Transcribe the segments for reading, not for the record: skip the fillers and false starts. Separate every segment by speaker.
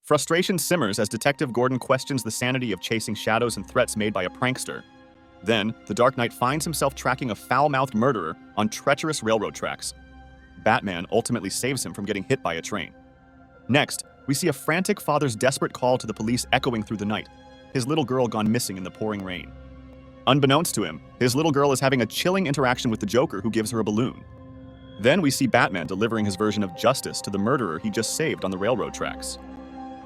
Speaker 1: Frustration simmers as Detective Gordon questions the sanity of chasing shadows and threats made by a prankster. Then, the Dark Knight finds himself tracking a foul-mouthed murderer on treacherous railroad tracks. Batman ultimately saves him from getting hit by a train. Next, we see a frantic father's desperate call to the police echoing through the night, his little girl gone missing in the pouring rain. Unbeknownst to him, his little girl is having a chilling interaction with the Joker, who gives her a balloon. Then we see Batman delivering his version of justice to the murderer he just saved on the railroad tracks.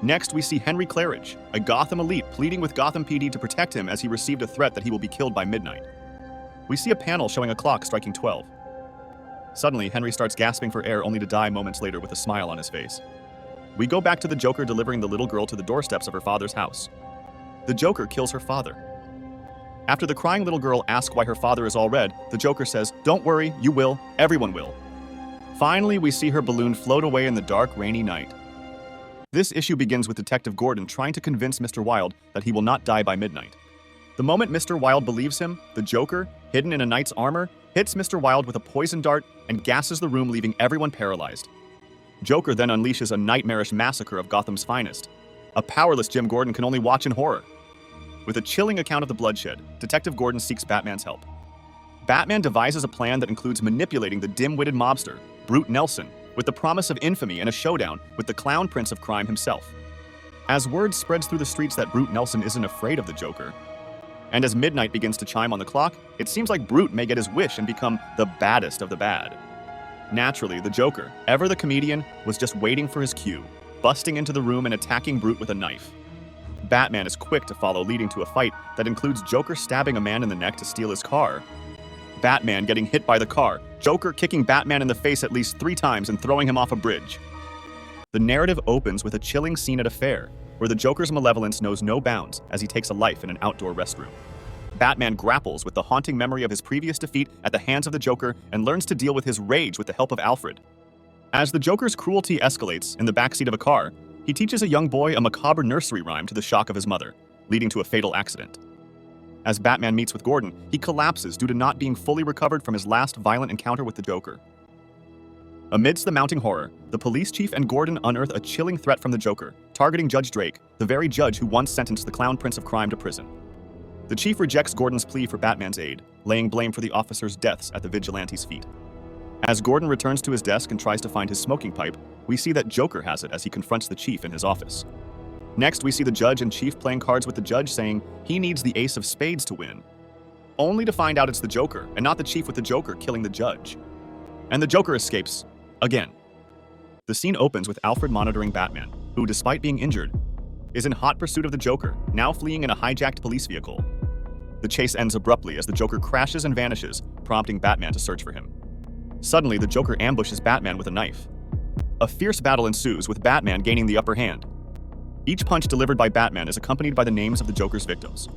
Speaker 1: Next, we see Henry Claridge, a Gotham elite, pleading with Gotham PD to protect him as he received a threat that he will be killed by midnight. We see a panel showing a clock striking 12. Suddenly, Henry starts gasping for air only to die moments later with a smile on his face. We go back to the Joker delivering the little girl to the doorsteps of her father's house. The Joker kills her father. After the crying little girl asks why her father is all red, the Joker says, "Don't worry, you will, everyone will." Finally, we see her balloon float away in the dark, rainy night. This issue begins with Detective Gordon trying to convince Mr. Wilde that he will not die by midnight. The moment Mr. Wilde believes him, the Joker, hidden in a knight's armor, hits Mr. Wilde with a poison dart and gasses the room, leaving everyone paralyzed. Joker then unleashes a nightmarish massacre of Gotham's finest. A powerless Jim Gordon can only watch in horror. With a chilling account of the bloodshed, Detective Gordon seeks Batman's help. Batman devises a plan that includes manipulating the dim-witted mobster, Brute Nelson, with the promise of infamy and a showdown with the clown prince of crime himself. As word spreads through the streets that Brute Nelson isn't afraid of the Joker, and as midnight begins to chime on the clock, it seems like Brute may get his wish and become the baddest of the bad. Naturally, the Joker, ever the comedian, was just waiting for his cue, busting into the room and attacking Brute with a knife. Batman is quick to follow, leading to a fight that includes Joker stabbing a man in the neck to steal his car, Batman getting hit by the car, Joker kicking Batman in the face at least 3 times and throwing him off a bridge. The narrative opens with a chilling scene at a fair, where the Joker's malevolence knows no bounds as he takes a life in an outdoor restroom. Batman grapples with the haunting memory of his previous defeat at the hands of the Joker and learns to deal with his rage with the help of Alfred. As the Joker's cruelty escalates in the backseat of a car, he teaches a young boy a macabre nursery rhyme to the shock of his mother, leading to a fatal accident. As Batman meets with Gordon, he collapses due to not being fully recovered from his last violent encounter with the Joker. Amidst the mounting horror, the police chief and Gordon unearth a chilling threat from the Joker, targeting Judge Drake, the very judge who once sentenced the clown prince of crime to prison. The chief rejects Gordon's plea for Batman's aid, laying blame for the officers' deaths at the vigilante's feet. As Gordon returns to his desk and tries to find his smoking pipe, we see that Joker has it as he confronts the chief in his office. Next, we see the judge and chief playing cards with the judge, saying he needs the ace of spades to win, only to find out it's the Joker, and not the chief with the Joker killing the judge. And the Joker escapes, again. The scene opens with Alfred monitoring Batman, who, despite being injured, is in hot pursuit of the Joker, now fleeing in a hijacked police vehicle. The chase ends abruptly as the Joker crashes and vanishes, prompting Batman to search for him. Suddenly, the Joker ambushes Batman with a knife. A fierce battle ensues, with Batman gaining the upper hand. Each punch delivered by Batman is accompanied by the names of the Joker's victims.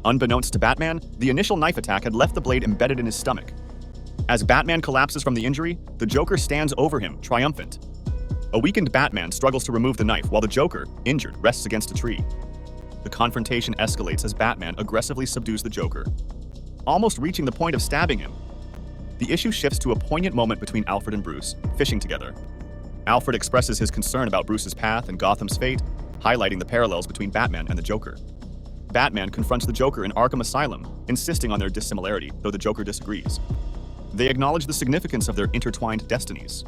Speaker 1: Unbeknownst to Batman, the initial knife attack had left the blade embedded in his stomach. As Batman collapses from the injury, the Joker stands over him, triumphant. A weakened Batman struggles to remove the knife, while the Joker, injured, rests against a tree. The confrontation escalates as Batman aggressively subdues the Joker, almost reaching the point of stabbing him. The issue shifts to a poignant moment between Alfred and Bruce, fishing together. Alfred expresses his concern about Bruce's path and Gotham's fate, highlighting the parallels between Batman and the Joker. Batman confronts the Joker in Arkham Asylum, insisting on their dissimilarity, though the Joker disagrees. They acknowledge the significance of their intertwined destinies.